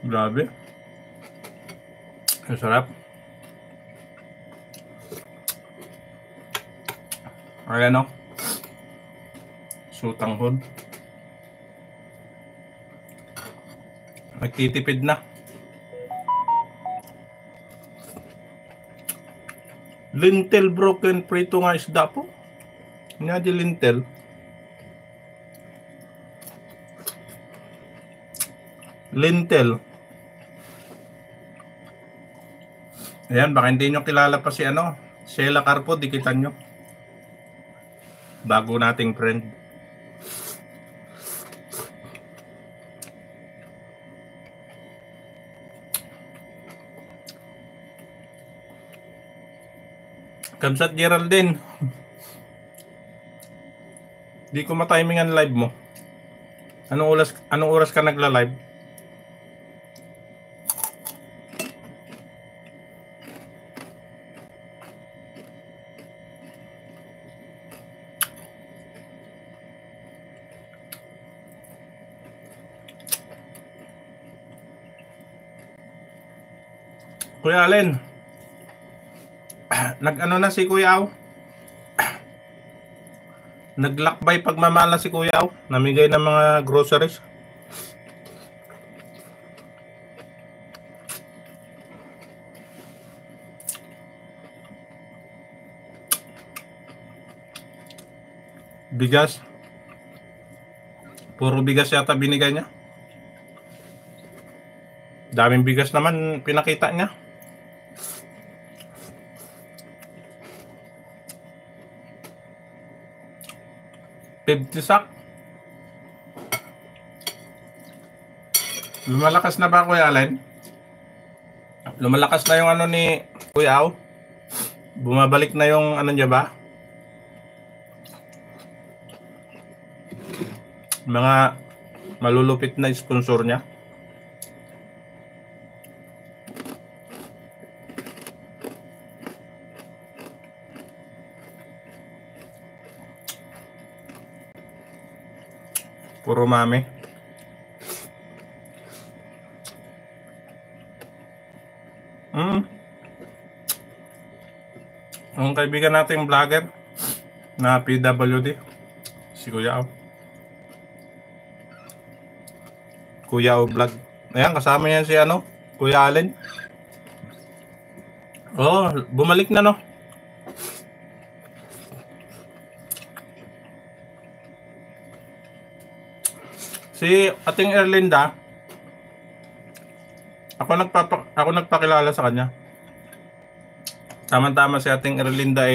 Grabe. Ang sarap. Ayan o. Sutanghon. Nagtitipid na. Lintel broken prito nga isda po. Nga di lintel. Lintel. Ayan, baka hindi nyo kilala pa si ano, Sheila Carpo, dikitan nyo. Bago nating friend. Kamsat Geraldine. Di ko matimingan live mo. Anong oras ka nagla-live? Kuya Allen, nag-ano na si Kuya Aw? Naglakbay pagmamala si Kuya Aw? Namigay ng mga groceries? Bigas? Puro bigas yata binigay niya? Daming bigas naman pinakita niya. 50 sack. Lumalakas na ba Kuya Allen? Lumalakas na yung ano ni Kuya Aw? Bumabalik na yung ano niya ba? Mga malulupit na sponsor niya. Puro mami. Ang kaibigan nating vlogger na PWD, si Kuya Aw. Kuya Aw vlog. Ayan, kasama yan si ano, Kuya Allen. Oh, bumalik na no. Si ating Erlinda, ako nagpakilala sa kanya. Tama-tama si ating Erlinda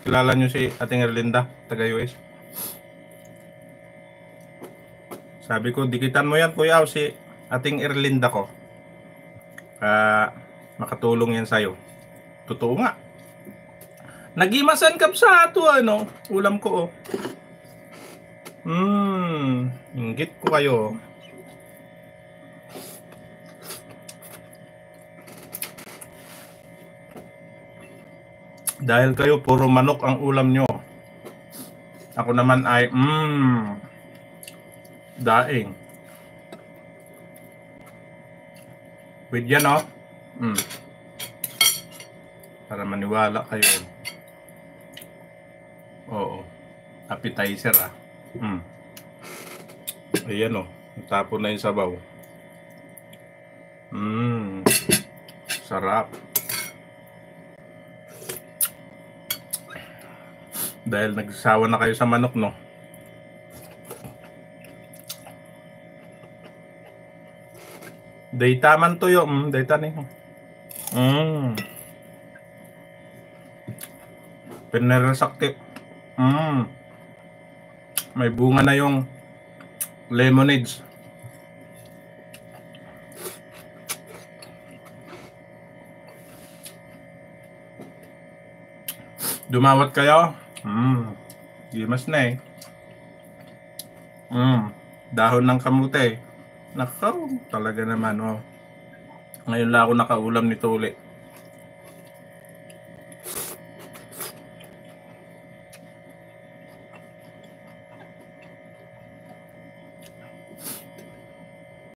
kilala nyo si ating Erlinda, taga US. Sabi ko, dikitan mo yan Kuya Aw, si ating Erlinda ko. Makatulong yan sa'yo. Totoo nga. Nagimasan kap sa ato ano, ulam ko oh. Inggit ko kayo. Dahil kayo puro manok ang ulam nyo. Ako naman ay daing. With yan oh. Para maniwala kayo. Oo. Appetizer ah. Ayan o, tapon na yung sabaw. Sarap. Dahil nagsawa na kayo sa manok no. Dayta man tuyo, dayta ni. Pinarasakti. May bunga na yung lemonades. Dumawat kayo? Gimas na dahon ng kamute. Nakaw, talaga naman oh. Ngayon lang ako nakaulam nito ulit.